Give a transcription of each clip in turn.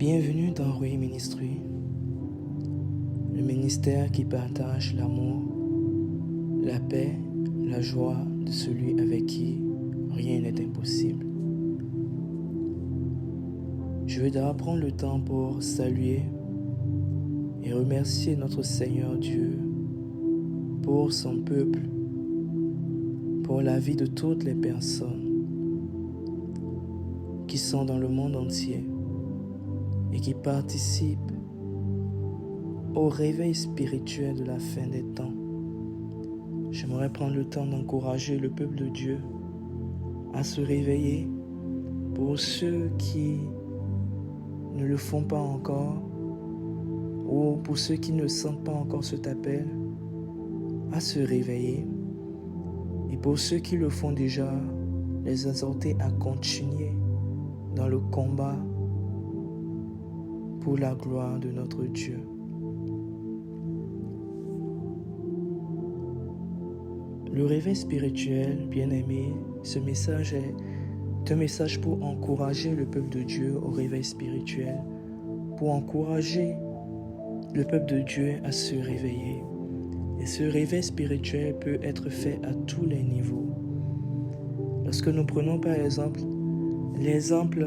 Bienvenue dans Roué Ministry, le ministère qui partage l'amour, la paix, la joie de celui avec qui rien n'est impossible. Je veux d'abord prendre le temps pour saluer et remercier notre Seigneur Dieu pour son peuple, pour la vie de toutes les personnes qui sont dans le monde entier et qui participent au réveil spirituel de la fin des temps. J'aimerais prendre le temps d'encourager le peuple de Dieu à se réveiller. Pour ceux qui ne le font pas encore, ou pour ceux qui ne sentent pas encore cet appel, à se réveiller. Et pour ceux qui le font déjà, les exhorter à continuer dans le combat pour la gloire de notre Dieu. Le réveil spirituel, bien-aimé, ce message est un message pour encourager le peuple de Dieu au réveil spirituel, pour encourager le peuple de Dieu à se réveiller. Et ce réveil spirituel peut être fait à tous les niveaux. Lorsque nous prenons par exemple l'exemple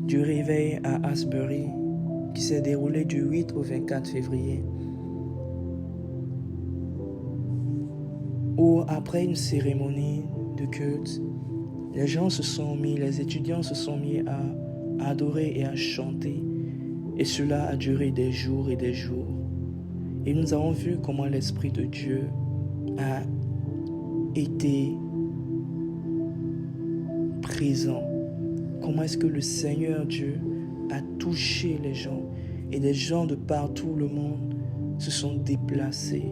du réveil à Asbury, qui s'est déroulé du 8 au 24 février, où après une cérémonie de culte, les étudiants se sont mis à adorer et à chanter, et cela a duré des jours et des jours. Et nous avons vu comment l'Esprit de Dieu a été présent. Comment est-ce que le Seigneur Dieu a touché les gens, et des gens de partout le monde se sont déplacés,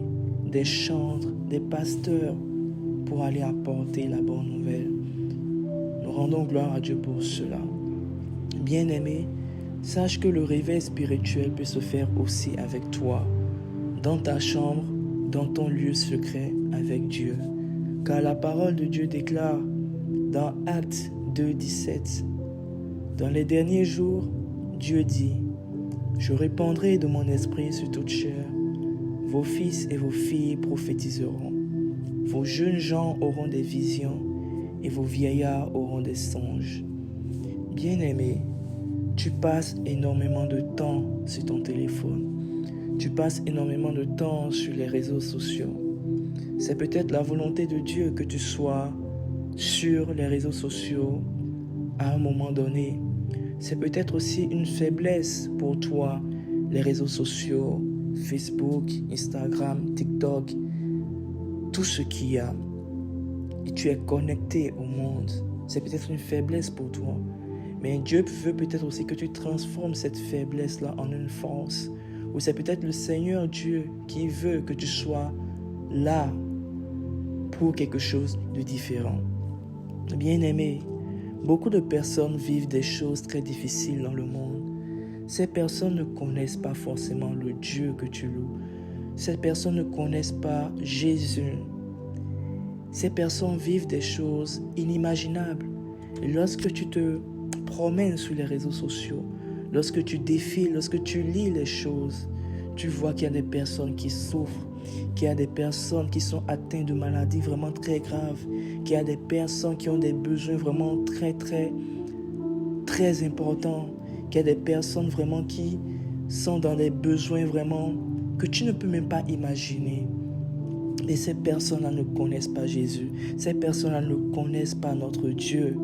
des chantres, des pasteurs, pour aller apporter la bonne nouvelle. Nous rendons gloire à Dieu pour cela. Bien-aimé, sache que le réveil spirituel peut se faire aussi avec toi, dans ta chambre, dans ton lieu secret avec Dieu. Car la parole de Dieu déclare dans Actes 2, 17, « Dans les derniers jours, Dieu dit, je répandrai de mon esprit sur toute chair. Vos fils et vos filles prophétiseront. Vos jeunes gens auront des visions et vos vieillards auront des songes. » Bien-aimé, tu passes énormément de temps sur ton téléphone. Tu passes énormément de temps sur les réseaux sociaux. C'est peut-être la volonté de Dieu que tu sois sur les réseaux sociaux à un moment donné. C'est peut-être aussi une faiblesse pour toi, les réseaux sociaux, Facebook, Instagram, TikTok, tout ce qu'il y a. Et tu es connecté au monde. C'est peut-être une faiblesse pour toi. Mais Dieu veut peut-être aussi que tu transformes cette faiblesse-là en une force. Ou c'est peut-être le Seigneur Dieu qui veut que tu sois là pour quelque chose de différent. Bien-aimé, beaucoup de personnes vivent des choses très difficiles dans le monde. Ces personnes ne connaissent pas forcément le Dieu que tu loues. Ces personnes ne connaissent pas Jésus. Ces personnes vivent des choses inimaginables. Et lorsque tu te promènes sur les réseaux sociaux, lorsque tu défiles, lorsque tu lis les choses, tu vois qu'il y a des personnes qui souffrent, qu'il y a des personnes qui sont atteintes de maladies vraiment très graves, qu'il y a des personnes qui ont des besoins vraiment très, très, très importants, qu'il y a des personnes vraiment qui sont dans des besoins vraiment que tu ne peux même pas imaginer. Et ces personnes-là ne connaissent pas Jésus. Ces personnes-là ne connaissent pas notre Dieu.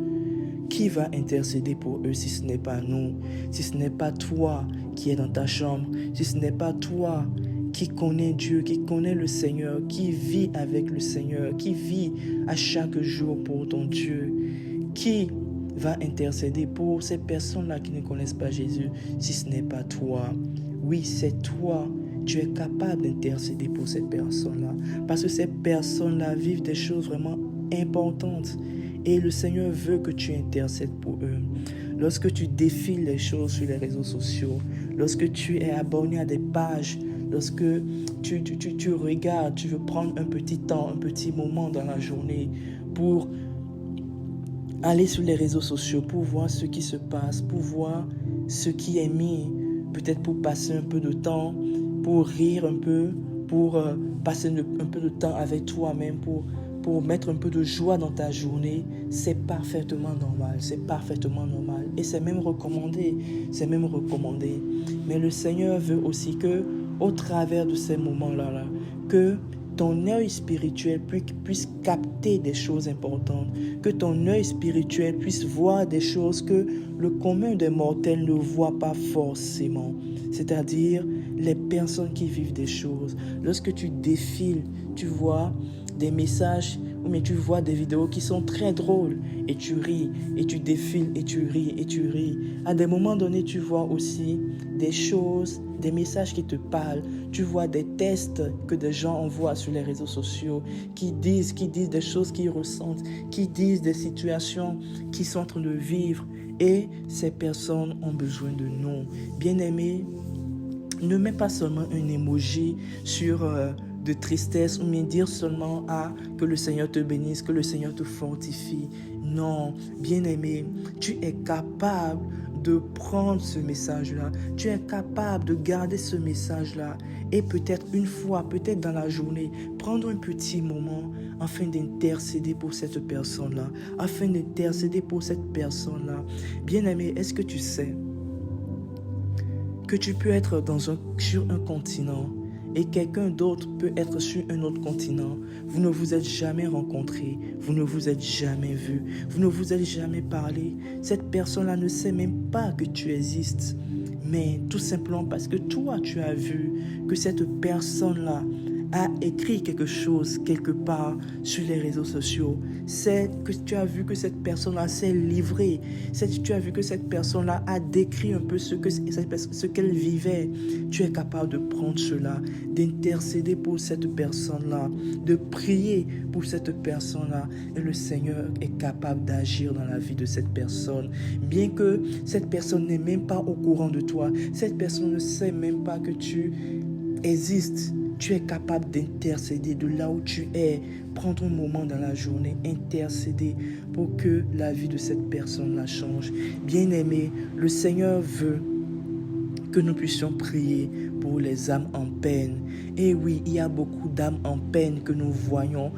Qui va intercéder pour eux si ce n'est pas nous, si ce n'est pas toi qui es dans ta chambre, si ce n'est pas toi qui connais Dieu, qui connais le Seigneur, qui vit avec le Seigneur, qui vit à chaque jour pour ton Dieu, qui va intercéder pour ces personnes-là qui ne connaissent pas Jésus si ce n'est pas toi? Oui, c'est toi. Tu es capable d'intercéder pour ces personnes-là parce que ces personnes-là vivent des choses vraiment importantes. Et le Seigneur veut que tu intercèdes pour eux. Lorsque tu défiles les choses sur les réseaux sociaux, lorsque tu es abonné à des pages, lorsque tu regardes, tu veux prendre un petit temps, un petit moment dans la journée pour aller sur les réseaux sociaux pour voir ce qui se passe, pour voir ce qui est mis, peut-être pour passer un peu de temps, pour rire un peu, pour passer un peu de temps avec toi-même, pour mettre un peu de joie dans ta journée, c'est parfaitement normal, c'est parfaitement normal. Et c'est même recommandé, c'est même recommandé. Mais le Seigneur veut aussi que, au travers de ces moments-là, que ton œil spirituel puisse capter des choses importantes, que ton œil spirituel puisse voir des choses que le commun des mortels ne voit pas forcément. C'est-à-dire les personnes qui vivent des choses. Lorsque tu défiles, tu vois des messages, mais tu vois des vidéos qui sont très drôles et tu ris, et tu défiles, et tu ris, et tu ris. À des moments donnés, tu vois aussi des choses, des messages qui te parlent. Tu vois des tests que des gens envoient sur les réseaux sociaux qui disent des choses qu'ils ressentent, qui disent des situations qu'ils sont en train de vivre. Et ces personnes ont besoin de nous. Bien-aimés, ne mets pas seulement un emoji sur de tristesse ou bien dire seulement que le Seigneur te bénisse, que le Seigneur te fortifie. Non, bien-aimé, tu es capable de prendre ce message-là. Tu es capable de garder ce message-là et peut-être une fois, peut-être dans la journée, prendre un petit moment afin d'intercéder pour cette personne-là, afin d'intercéder pour cette personne-là. Bien-aimé, est-ce que tu sais que tu peux être sur un continent et quelqu'un d'autre peut être sur un autre continent? Vous ne vous êtes jamais rencontrés, vous ne vous êtes jamais vus, vous ne vous êtes jamais parlé. Cette personne-là ne sait même pas que tu existes. Mais tout simplement parce que toi, tu as vu que cette personne-là a écrit quelque chose quelque part sur les réseaux sociaux. C'est que tu as vu que cette personne-là s'est livrée. Tu as vu que cette personne-là a décrit un peu ce qu'elle vivait. Tu es capable de prendre cela, d'intercéder pour cette personne-là, de prier pour cette personne-là. Et le Seigneur est capable d'agir dans la vie de cette personne. Bien que cette personne n'est même pas au courant de toi, cette personne ne sait même pas que tu existes. Tu es capable d'intercéder de là où tu es, prendre un moment dans la journée, intercéder pour que la vie de cette personne-là change. Bien-aimé, le Seigneur veut que nous puissions prier pour les âmes en peine. Et oui, il y a beaucoup d'âmes en peine que nous voyons,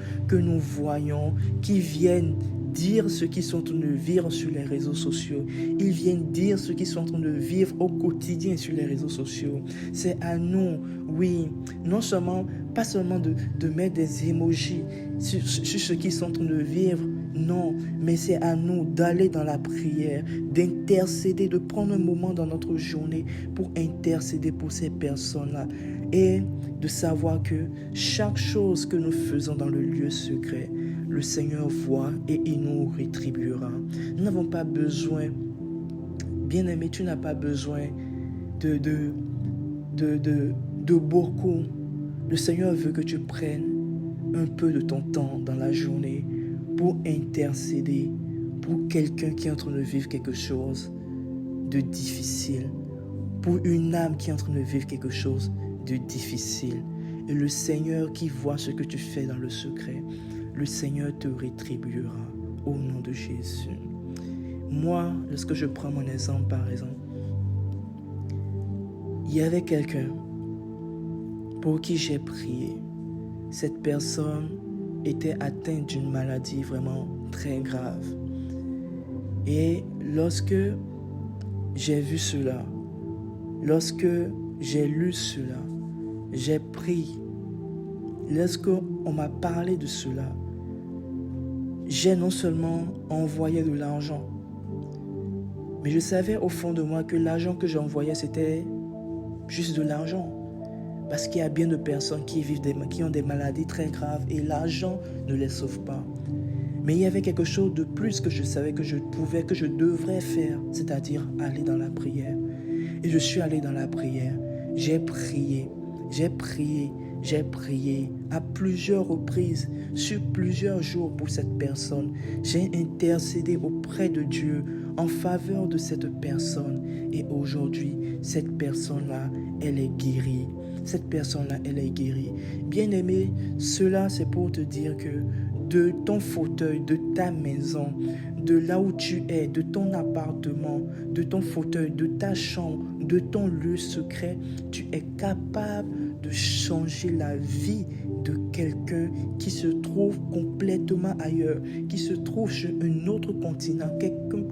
qui viennent dire ce qu'ils sont en train de vivre sur les réseaux sociaux. Ils viennent dire ce qu'ils sont en train de vivre au quotidien sur les réseaux sociaux. C'est à nous, oui, pas seulement de mettre des emojis sur ce qu'ils sont en train de vivre, non, mais c'est à nous d'aller dans la prière, d'intercéder, de prendre un moment dans notre journée pour intercéder pour ces personnes-là et de savoir que chaque chose que nous faisons dans le lieu secret, le Seigneur voit et il nous rétribuera. Nous n'avons pas besoin, bien-aimé, tu n'as pas besoin de beaucoup. Le Seigneur veut que tu prennes un peu de ton temps dans la journée pour intercéder pour quelqu'un qui est en train de vivre quelque chose de difficile, pour une âme qui est en train de vivre quelque chose de difficile. Et le Seigneur qui voit ce que tu fais dans le secret, le Seigneur te rétribuera au nom de Jésus. Moi, lorsque je prends mon exemple par exemple, il y avait quelqu'un pour qui j'ai prié. Cette personne était atteinte d'une maladie vraiment très grave. Et lorsque j'ai vu cela, lorsque j'ai lu cela, j'ai prié. Lorsqu'on m'a parlé de cela, j'ai non seulement envoyé de l'argent, mais je savais au fond de moi que l'argent que j'envoyais, c'était juste de l'argent. Parce qu'il y a bien de personnes qui ont des maladies très graves et l'argent ne les sauve pas. Mais il y avait quelque chose de plus que je savais que je devrais faire, c'est-à-dire aller dans la prière. Et je suis allé dans la prière. J'ai prié à plusieurs reprises, sur plusieurs jours pour cette personne. J'ai intercédé auprès de Dieu en faveur de cette personne. Et aujourd'hui, cette personne-là, elle est guérie. Cette personne-là, elle est guérie. Bien-aimé, cela c'est pour te dire que de ton fauteuil, de ta maison, de là où tu es, de ton appartement, de ton fauteuil, de ta chambre, de ton lieu secret, tu es capable de changer la vie de quelqu'un qui se trouve complètement ailleurs, qui se trouve sur un autre continent,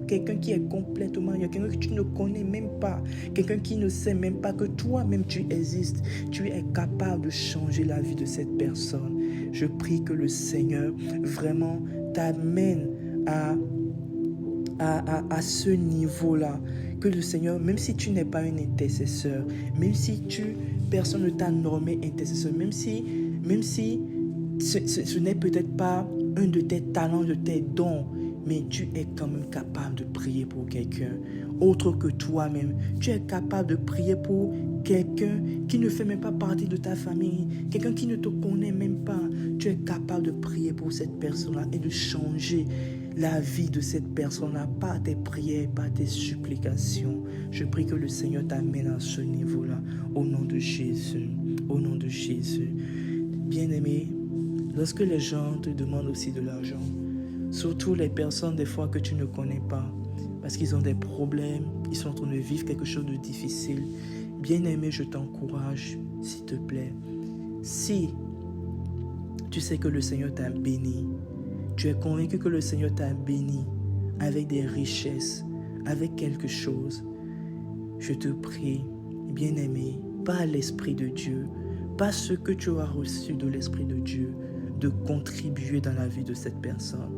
quelqu'un qui est complètement ailleurs, quelqu'un que tu ne connais même pas, quelqu'un qui ne sait même pas que toi-même tu existes. Tu es capable de changer la vie de cette personne. Je prie que le Seigneur vraiment t'amène à ce niveau-là, que le Seigneur, même si tu n'es pas un intercesseur, même si personne ne t'a nommé intercesseur, même si ce n'est peut-être pas un de tes talents, de tes dons, mais tu es quand même capable de prier pour quelqu'un autre que toi-même. Tu es capable de prier pour quelqu'un qui ne fait même pas partie de ta famille, quelqu'un qui ne te connaît même pas. Tu es capable de prier pour cette personne-là et de changer la vie de cette personne-là par tes prières, par tes supplications. Je prie que le Seigneur t'amène à ce niveau-là, au nom de Jésus, au nom de Jésus. Bien-aimé, lorsque les gens te demandent aussi de l'argent, surtout les personnes des fois que tu ne connais pas, parce qu'ils ont des problèmes, ils sont en train de vivre quelque chose de difficile, bien-aimé, je t'encourage, s'il te plaît, si tu sais que le Seigneur t'a béni, tu es convaincu que le Seigneur t'a béni avec des richesses, avec quelque chose, je te prie, bien-aimé, par l'Esprit de Dieu, par ce que tu auras reçu de l'Esprit de Dieu, de contribuer dans la vie de cette personne.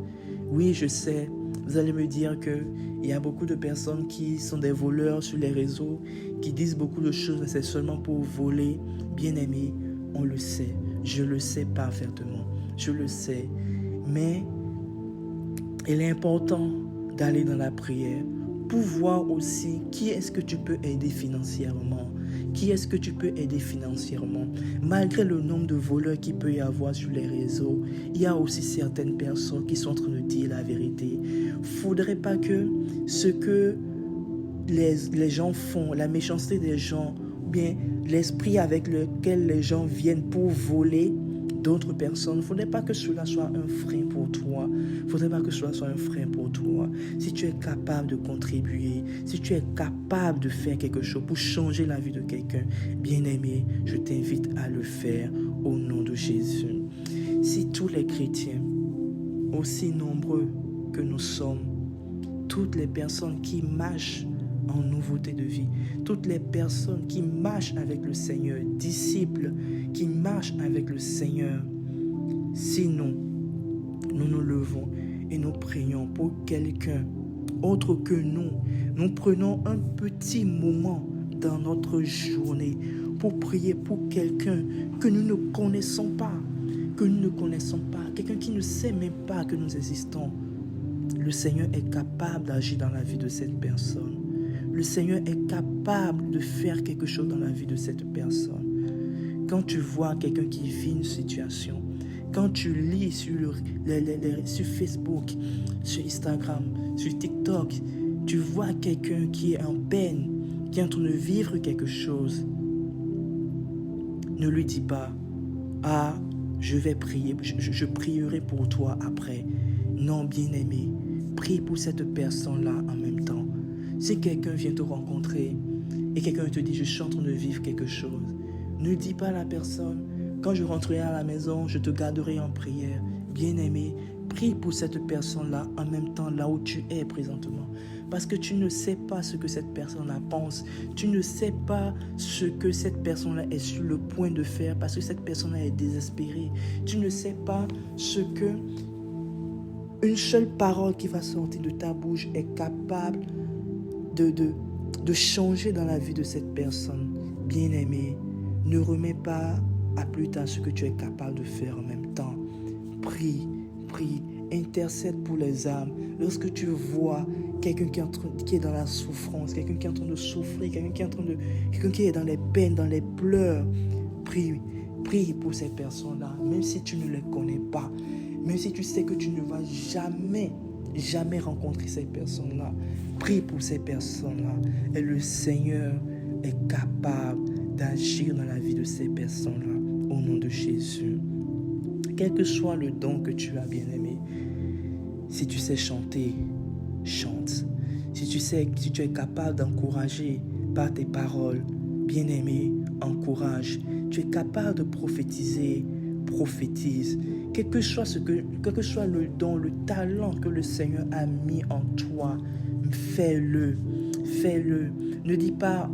Oui, je sais, vous allez me dire qu'il y a beaucoup de personnes qui sont des voleurs sur les réseaux, qui disent beaucoup de choses, mais c'est seulement pour voler. Bien-aimé, on le sait, je le sais parfaitement, je le sais. Mais il est important d'aller dans la prière pour voir aussi qui est-ce que tu peux aider financièrement. Qui est-ce que tu peux aider financièrement? Malgré le nombre de voleurs qu'il peut y avoir sur les réseaux, il y a aussi certaines personnes qui sont en train de dire la vérité. Il ne faudrait pas que ce que les gens font, la méchanceté des gens, ou bien l'esprit avec lequel les gens viennent pour voler d'autres personnes, il ne faudrait pas que cela soit un frein pour toi. Il ne faudrait pas que cela soit un frein pour toi. Si tu es capable de contribuer, si tu es capable de faire quelque chose pour changer la vie de quelqu'un, bien-aimé, je t'invite à le faire au nom de Jésus. Si tous les chrétiens, aussi nombreux que nous sommes, toutes les personnes qui marchent en nouveauté de vie, toutes les personnes qui marchent avec le Seigneur, disciples qui marchent avec le Seigneur, si nous nous levons et nous prions pour quelqu'un autre que nous prenons un petit moment dans notre journée pour prier pour quelqu'un que nous ne connaissons pas, quelqu'un qui ne sait même pas que nous existons, le Seigneur est capable d'agir dans la vie de cette personne. Le Seigneur est capable de faire quelque chose dans la vie de cette personne. Quand tu vois quelqu'un qui vit une situation, quand tu lis sur Facebook, sur Instagram, sur TikTok, tu vois quelqu'un qui est en peine, qui est en train de vivre quelque chose, ne lui dis pas « Ah, je vais prier, je prierai pour toi après. » Non, bien-aimé, prie pour cette personne-là en même temps. Si quelqu'un vient te rencontrer et quelqu'un te dit « Je suis en train de vivre quelque chose », ne dis pas à la personne « Quand je rentrerai à la maison, je te garderai en prière. » Bien-aimé, prie pour cette personne-là en même temps là où tu es présentement. Parce que tu ne sais pas ce que cette personne-là pense. Tu ne sais pas ce que cette personne-là est sur le point de faire parce que cette personne-là est désespérée. Tu ne sais pas ce que une seule parole qui va sortir de ta bouche est capable de changer dans la vie de cette personne. Bien-aimé, ne remets pas à plus tard ce que tu es capable de faire en même temps. Prie, intercède pour les âmes. Lorsque tu vois quelqu'un qui est dans la souffrance, quelqu'un qui est en train de souffrir, quelqu'un qui est dans les peines, dans les pleurs, prie pour ces personnes-là, même si tu ne les connais pas, même si tu sais que tu ne vas jamais rencontrer ces personnes-là. Prie pour ces personnes-là et le Seigneur est capable d'agir dans la vie de ces personnes-là au nom de Jésus. quel que soit le don que tu as, bien-aimé. Si tu sais chanter, chante. Si tu es capable d'encourager par tes paroles, bien-aimé, encourage. Tu es capable de prophétiser, prophétise. Quel que soit le don, le talent que le Seigneur a mis en toi, fais-le. Fais-le. Ne dis pas,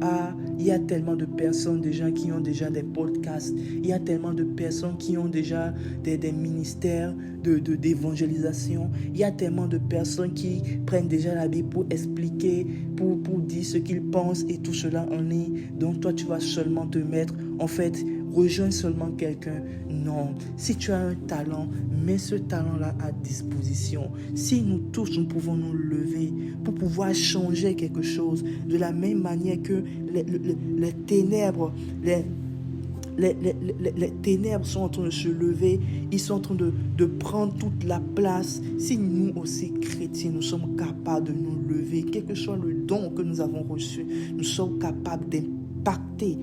il y a tellement de personnes déjà qui ont déjà des podcasts. Il y a tellement de personnes qui ont déjà des ministères d'évangélisation. Il y a tellement de personnes qui prennent déjà la Bible pour expliquer, pour dire ce qu'ils pensent et tout cela en ligne. Donc toi, tu vas seulement te mettre, en fait, rejoins seulement quelqu'un. Non. Si tu as un talent, mets ce talent-là à disposition. Si nous tous, nous pouvons nous lever pour pouvoir changer quelque chose de la même manière que les ténèbres, les ténèbres sont en train de se lever, ils sont en train de prendre toute la place. Si nous aussi, chrétiens, nous sommes capables de nous lever, quel que soit le don que nous avons reçu, nous sommes capables d'impacter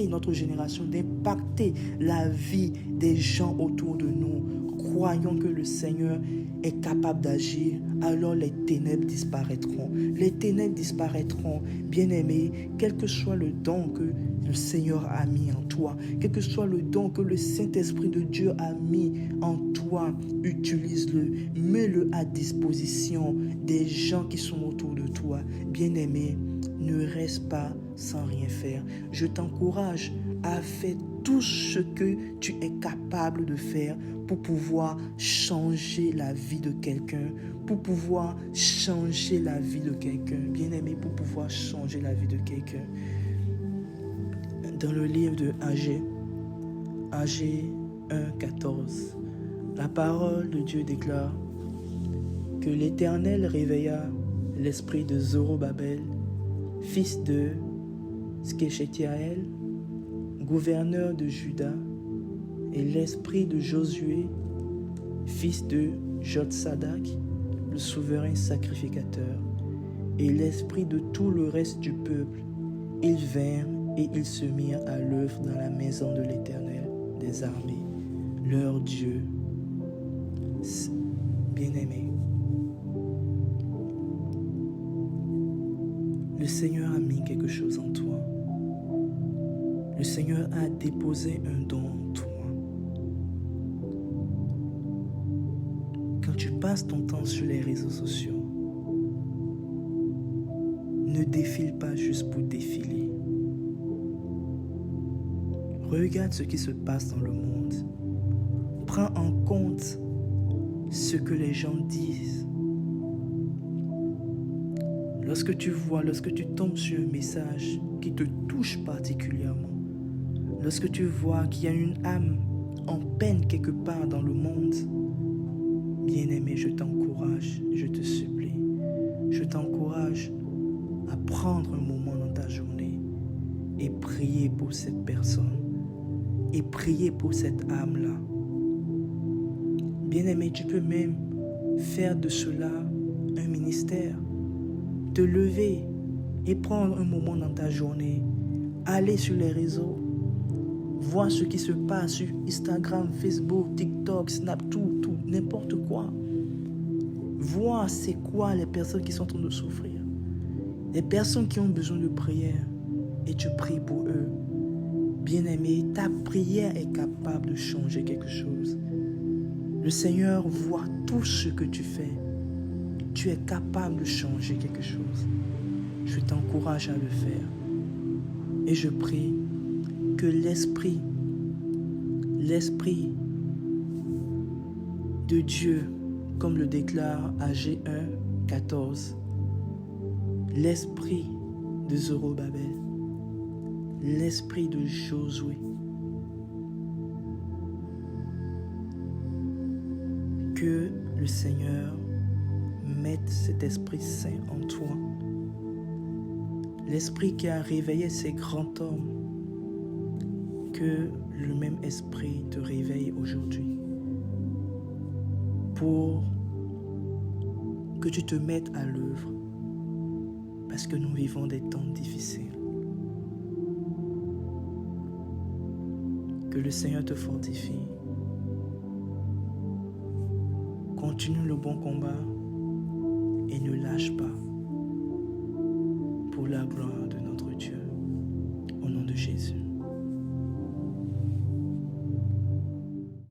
notre génération, d'impacter la vie des gens autour de nous. Croyons que le Seigneur est capable d'agir, alors les ténèbres disparaîtront. Les ténèbres disparaîtront. Bien-aimé, quel que soit le don que le Seigneur a mis en toi, quel que soit le don que le Saint-Esprit de Dieu a mis en toi, utilise-le, mets-le à disposition des gens qui sont autour de toi. Bien-aimé, ne reste pas sans rien faire. Je t'encourage à faire tout ce que tu es capable de faire pour pouvoir changer la vie de quelqu'un, pour pouvoir changer la vie de quelqu'un. Bien-aimé, pour pouvoir changer la vie de quelqu'un. Dans le livre de Agé 1:14, la parole de Dieu déclare que l'Éternel réveilla l'esprit de Zorobabel, fils de Skechétiaël, gouverneur de Juda, et l'esprit de Josué, fils de Jotsadak, le souverain sacrificateur, et l'esprit de tout le reste du peuple. Ils vinrent et ils se mirent à l'œuvre dans la maison de l'Éternel des armées, leur Dieu. Bien-aimé, le Seigneur a mis quelque chose en toi. Le Seigneur a déposé un don en toi. Quand tu passes ton temps sur les réseaux sociaux, ne défile pas juste pour défiler. Regarde ce qui se passe dans le monde. Prends en compte ce que les gens disent. Lorsque tu tombes sur un message qui te touche particulièrement, lorsque tu vois qu'il y a une âme en peine quelque part dans le monde, bien-aimé, je t'encourage, je te supplie, je t'encourage à prendre un moment dans ta journée et prier pour cette personne et prier pour cette âme-là. Bien-aimé, tu peux même faire de cela un ministère, te lever et prendre un moment dans ta journée, aller sur les réseaux, voir ce qui se passe sur Instagram, Facebook, TikTok, Snap, tout, n'importe quoi. Voir c'est quoi les personnes qui sont en train de souffrir, les personnes qui ont besoin de prière, et tu pries pour eux. Bien-aimé, ta prière est capable de changer quelque chose. Le Seigneur voit tout ce que tu fais. Tu es capable de changer quelque chose. Je t'encourage à le faire. Et je prie que l'Esprit de Dieu, comme le déclare Agé 1:14, l'Esprit de Zorobabel, l'Esprit de Josué, que le Seigneur mette cet Esprit Saint en toi, l'Esprit qui a réveillé ces grands hommes, que le même Esprit te réveille aujourd'hui pour que tu te mettes à l'œuvre, parce que nous vivons des temps difficiles. Que le Seigneur te fortifie continue le bon combat et ne lâche pas pour la gloire de notre Dieu. Au nom de Jésus.